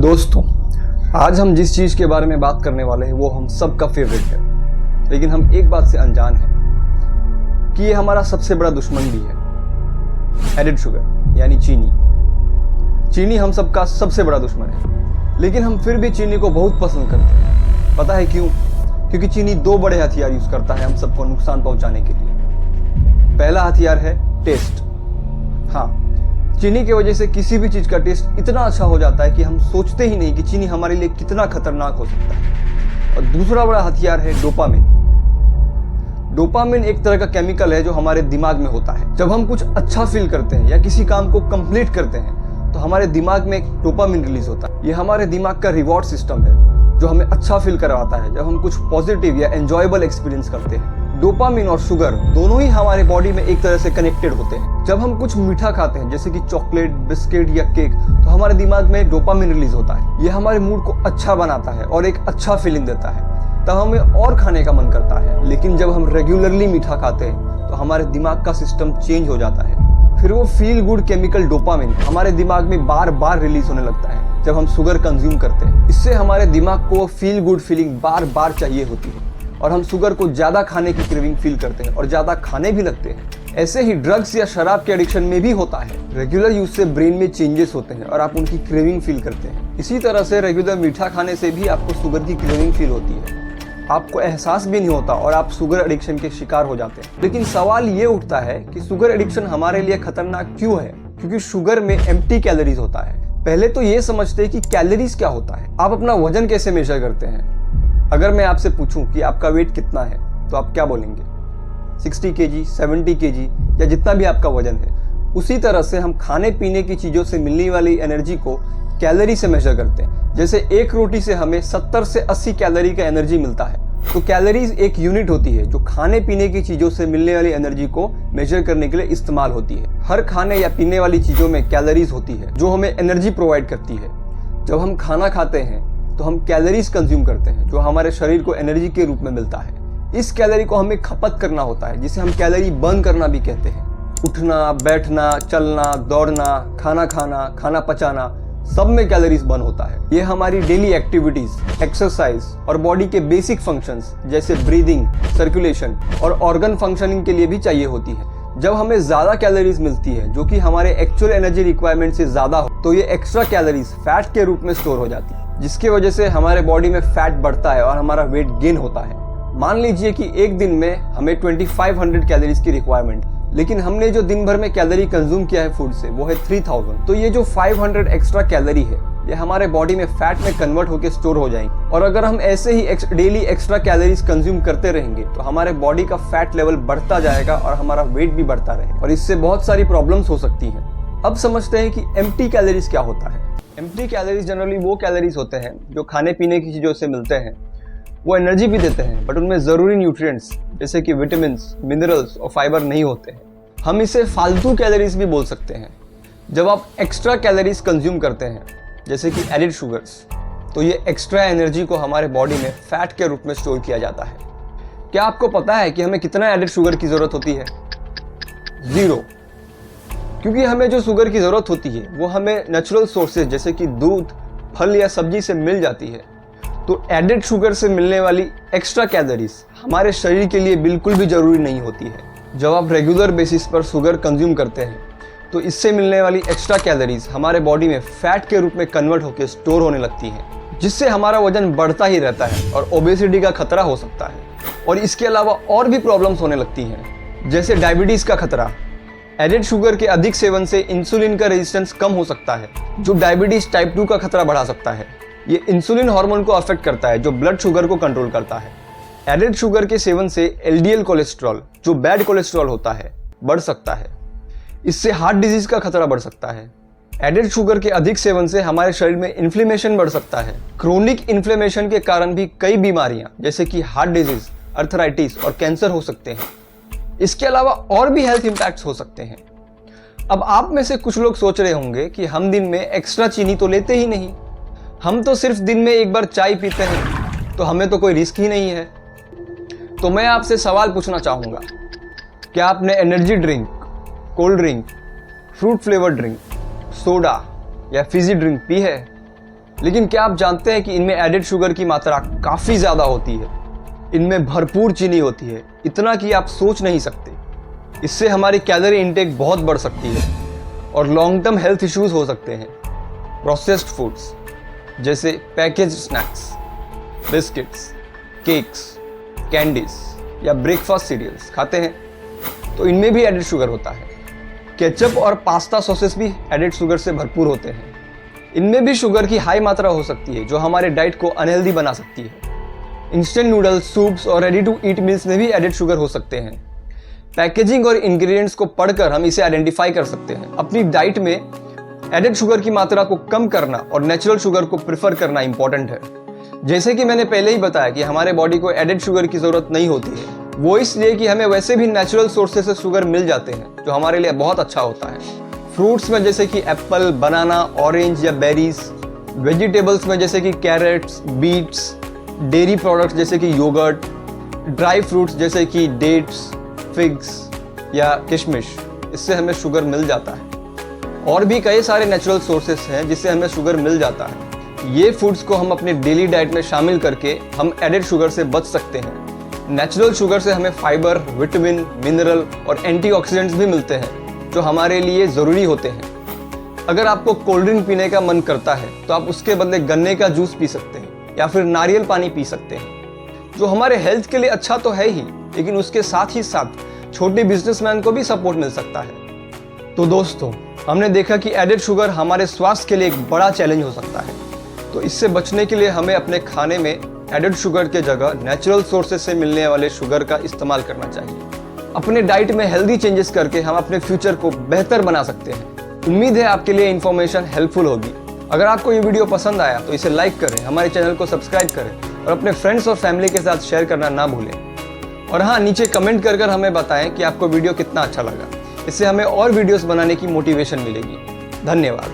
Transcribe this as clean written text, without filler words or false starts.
दोस्तों, आज हम जिस चीज़ के बारे में बात करने वाले हैं वो हम सबका फेवरेट है, लेकिन हम एक बात से अनजान हैं कि ये हमारा सबसे बड़ा दुश्मन भी है। एडेड शुगर यानी चीनी। चीनी हम सबका सबसे बड़ा दुश्मन है, लेकिन हम फिर भी चीनी को बहुत पसंद करते हैं। पता है क्यों? क्योंकि चीनी दो बड़े हथियार यूज करता है हम सबको नुकसान पहुंचाने के लिए। पहला हथियार है टेस्ट। हाँ, चीनी की वजह से किसी भी चीज का टेस्ट इतना अच्छा हो जाता है कि हम सोचते ही नहीं कि चीनी हमारे लिए कितना खतरनाक हो सकता है। और दूसरा बड़ा हथियार है डोपामिन। डोपामिन एक तरह का केमिकल है जो हमारे दिमाग में होता है। जब हम कुछ अच्छा फील करते हैं या किसी काम को कंप्लीट करते हैं तो हमारे दिमाग में एक डोपामिन रिलीज होता है। ये हमारे दिमाग का रिवॉर्ड सिस्टम है जो हमें अच्छा फील करवाता है जब हम कुछ पॉजिटिव या एंजॉयबल एक्सपीरियंस करते हैं। डोपामिन और शुगर दोनों ही हमारे बॉडी में एक तरह से कनेक्टेड होते हैं। जब हम कुछ मीठा खाते हैं जैसे कि चॉकलेट, बिस्किट या केक, तो हमारे दिमाग में डोपामिन रिलीज होता है। ये हमारे मूड को अच्छा बनाता है और एक अच्छा फीलिंग देता है, तब हमें और खाने का मन करता है। लेकिन जब हम रेगुलरली मीठा खाते हैं तो हमारे दिमाग का सिस्टम चेंज हो जाता है। फिर वो फील गुड केमिकल डोपामिन हमारे दिमाग में बार बार रिलीज होने लगता है जब हम शुगर कंज्यूम करते हैं। इससे हमारे दिमाग को फील गुड फीलिंग बार बार चाहिए होती है और हम शुगर को ज्यादा खाने की क्रेविंग फील करते हैं और ज्यादा खाने भी लगते हैं। ऐसे ही ड्रग्स या शराब के एडिक्शन में भी होता है। रेगुलर यूज से ब्रेन में चेंजेस होते हैं और आप उनकी क्रेविंग फील करते हैं। इसी तरह से रेगुलर मीठा खाने से भी आपको शुगर की क्रेविंग फील होती है। आपको एहसास भी नहीं होता और आप शुगर एडिक्शन के शिकार हो जाते हैं। लेकिन सवाल ये उठता है कि शुगर एडिक्शन हमारे लिए खतरनाक क्यों है? क्योंकि शुगर में एम्प्टी कैलोरीज होता है। पहले तो ये समझते हैं कि कैलोरीज क्या होता है। आप अपना वजन कैसे मेजर करते हैं? अगर मैं आपसे पूछूं कि आपका वेट कितना है तो आप क्या बोलेंगे? 60 kg, 70 kg या जितना भी आपका वजन है। उसी तरह से हम खाने पीने की चीज़ों से मिलने वाली एनर्जी को कैलोरी से मेजर करते हैं। जैसे एक रोटी से हमें 70 से 80 कैलोरी का एनर्जी मिलता है, तो कैलोरीज एक यूनिट होती है जो खाने पीने की चीज़ों से मिलने वाली एनर्जी को मेजर करने के लिए इस्तेमाल होती है। हर खाने या पीने वाली चीज़ों में कैलोरीज होती है जो हमें एनर्जी प्रोवाइड करती है। जब हम खाना खाते हैं तो हम कैलोरीज कंज्यूम करते हैं जो हमारे शरीर को एनर्जी के रूप में मिलता है। इस कैलोरी को हमें खपत करना होता है, जिसे हम कैलोरी बर्न करना भी कहते हैं। उठना, बैठना, चलना, दौड़ना, खाना खाना, खाना पचाना, सब में कैलोरीज बर्न होता है। ये हमारी डेली एक्टिविटीज, एक्सरसाइज और बॉडी के बेसिक फंक्शंस जैसे ब्रीदिंग, सर्कुलेशन और ऑर्गन फंक्शनिंग के लिए भी चाहिए होती है। जब हमें ज्यादा कैलोरीज मिलती है जो कि हमारे एक्चुअल एनर्जी रिक्वायरमेंट से ज्यादा हो, तो ये एक्स्ट्रा कैलोरीज फैट के रूप में स्टोर हो जाती है, जिसकी वजह से हमारे बॉडी में फैट बढ़ता है और हमारा वेट गेन होता है। मान लीजिए कि एक दिन में हमें 2500 कैलोरीज की रिक्वायरमेंट, लेकिन हमने जो दिन भर में कैलोरी कंज्यूम किया है फूड से वो है 3000। तो ये जो 500 एक्स्ट्रा कैलोरी है ये हमारे बॉडी में फैट में कन्वर्ट होकर स्टोर हो जाएंगे। और अगर हम ऐसे ही डेली एक्स्ट्रा कैलोरीज कंज्यूम करते रहेंगे तो हमारे बॉडी का फैट लेवल बढ़ता जाएगा और हमारा वेट भी बढ़ता रहेगा और इससे बहुत सारी प्रॉब्लम्स हो सकती हैं। अब समझते हैं कि एम्प्टी कैलोरीज क्या होता है। एम्प्टी कैलोरीज जनरली वो कैलोरीज होते हैं जो खाने पीने की चीज़ों से मिलते हैं। वो एनर्जी भी देते हैं बट उनमें ज़रूरी न्यूट्रिएंट्स जैसे कि विटामिन्स, मिनरल्स और फाइबर नहीं होते हैं। हम इसे फालतू कैलोरीज भी बोल सकते हैं। जब आप एक्स्ट्रा कैलोरीज कंज्यूम करते हैं जैसे कि एडेड शुगर्स, तो ये एक्स्ट्रा एनर्जी को हमारे बॉडी में फैट के रूप में स्टोर किया जाता है। क्या आपको पता है कि हमें कितना एडेड शुगर की ज़रूरत होती है? 0। क्योंकि हमें जो शुगर की ज़रूरत होती है वो हमें नेचुरल सोर्सेज जैसे कि दूध, फल या सब्जी से मिल जाती है। तो एडेड शुगर से मिलने वाली एक्स्ट्रा कैलोरीज हमारे शरीर के लिए बिल्कुल भी ज़रूरी नहीं होती है। जब आप रेगुलर बेसिस पर शुगर कंज्यूम करते हैं तो इससे मिलने वाली एक्स्ट्रा कैलोरीज हमारे बॉडी में फैट के रूप में कन्वर्ट होकर स्टोर होने लगती है, जिससे हमारा वजन बढ़ता ही रहता है और ओबेसिटी का खतरा हो सकता है। और इसके अलावा और भी प्रॉब्लम्स होने लगती हैं जैसे डायबिटीज़ का खतरा। एडेड शुगर के अधिक सेवन से इंसुलिन का रेजिस्टेंस कम हो सकता है जो डायबिटीज टाइप 2 का खतरा बढ़ा सकता है। ये इंसुलिन हार्मोन को अफेक्ट करता है जो ब्लड शुगर को कंट्रोल करता है। एडेड शुगर के सेवन से एलडीएल कोलेस्ट्रॉल जो बैड कोलेस्ट्रॉल होता है बढ़ सकता है। इससे हार्ट डिजीज का खतरा बढ़ सकता है। एडेड शुगर के अधिक सेवन से हमारे शरीर में इन्फ्लेमेशन बढ़ सकता है। क्रोनिक इन्फ्लेमेशन के कारण भी कई बीमारियां जैसे कि हार्ट डिजीज, अर्थराइटिस और कैंसर हो सकते हैं। इसके अलावा और भी हेल्थ इंपैक्ट्स हो सकते हैं। अब आप में से कुछ लोग सोच रहे होंगे कि हम दिन में एक्स्ट्रा चीनी तो लेते ही नहीं, हम तो सिर्फ दिन में एक बार चाय पीते हैं, तो हमें तो कोई रिस्क ही नहीं है। तो मैं आपसे सवाल पूछना चाहूँगा, क्या आपने energy drink, cold drink, fruit flavour drink, soda या फिजी ड्रिंक पी है? लेकिन क्या आप जानते हैं कि इनमें एडेड शुगर की मात्रा काफ़ी ज़्यादा होती है। इनमें भरपूर चीनी होती है, इतना कि आप सोच नहीं सकते। इससे हमारी कैलोरी इंटेक बहुत बढ़ सकती है और लॉन्ग टर्म हेल्थ इश्यूज हो सकते हैं। प्रोसेस्ड फूड्स जैसे package snacks, biscuits, cakes, candies या ब्रेकफास्ट सीरियल्स खाते हैं तो इनमें भी एडेड शुगर होता है। केचप और पास्ता सॉसेस भी एडेड शुगर से भरपूर होते हैं। इनमें भी शुगर की हाई मात्रा हो सकती है जो हमारे डाइट को अनहेल्दी बना सकती है। इंस्टेंट नूडल्स, सूप्स और रेडी टू ईट मील्स में भी एडेड शुगर हो सकते हैं। पैकेजिंग और इंग्रेडिएंट्स को पढ़कर हम इसे आइडेंटिफाई कर सकते हैं। अपनी डाइट में एडेड शुगर की मात्रा को कम करना और नेचुरल शुगर को प्रेफर करना इंपॉर्टेंट है। जैसे कि मैंने पहले ही बताया कि हमारे बॉडी को एडेड शुगर की जरूरत नहीं होती है, वो इसलिए कि हमें वैसे भी नेचुरल सोर्सेस से शुगर मिल जाते हैं जो हमारे लिए बहुत अच्छा होता है। फ्रूट्स में जैसे कि एप्पल, बनाना, ऑरेंज या बेरीज, वेजिटेबल्स में जैसे कि कैरेट्स, बीट्स, डेयरी प्रोडक्ट्स जैसे कि योगर्ट, ड्राई फ्रूट्स जैसे कि डेट्स, फिग्स या किशमिश, इससे हमें शुगर मिल जाता है। और भी कई सारे नेचुरल सोर्सेस हैं जिससे हमें शुगर मिल जाता है। ये फूड्स को हम अपने डेली डाइट में शामिल करके हम एडेड शुगर से बच सकते हैं। नेचुरल शुगर से हमें फाइबर, विटामिन, मिनरल और एंटीऑक्सीडेंट्स भी मिलते हैं जो हमारे लिए ज़रूरी होते हैं। अगर आपको कोल्ड ड्रिंक पीने का मन करता है तो आप उसके बदले गन्ने का जूस पी सकते हैं या फिर नारियल पानी पी सकते हैं, जो हमारे हेल्थ के लिए अच्छा तो है ही, लेकिन उसके साथ ही साथ छोटे बिजनेसमैन को भी सपोर्ट मिल सकता है। तो दोस्तों, हमने देखा कि एडेड शुगर हमारे स्वास्थ्य के लिए एक बड़ा चैलेंज हो सकता है। तो इससे बचने के लिए हमें अपने खाने में एडेड शुगर के जगह नेचुरल सोर्सेस से मिलने वाले शुगर का इस्तेमाल करना चाहिए। अपने डाइट में हेल्दी चेंजेस करके हम अपने फ्यूचर को बेहतर बना सकते हैं। उम्मीद है आपके लिए इन्फॉर्मेशन हेल्पफुल होगी। अगर आपको ये वीडियो पसंद आया तो इसे लाइक करें, हमारे चैनल को सब्सक्राइब करें और अपने फ्रेंड्स और फैमिली के साथ शेयर करना ना भूलें। और हाँ, नीचे कमेंट कर हमें बताएं कि आपको वीडियो कितना अच्छा लगा। इससे हमें और वीडियोस बनाने की मोटिवेशन मिलेगी। धन्यवाद।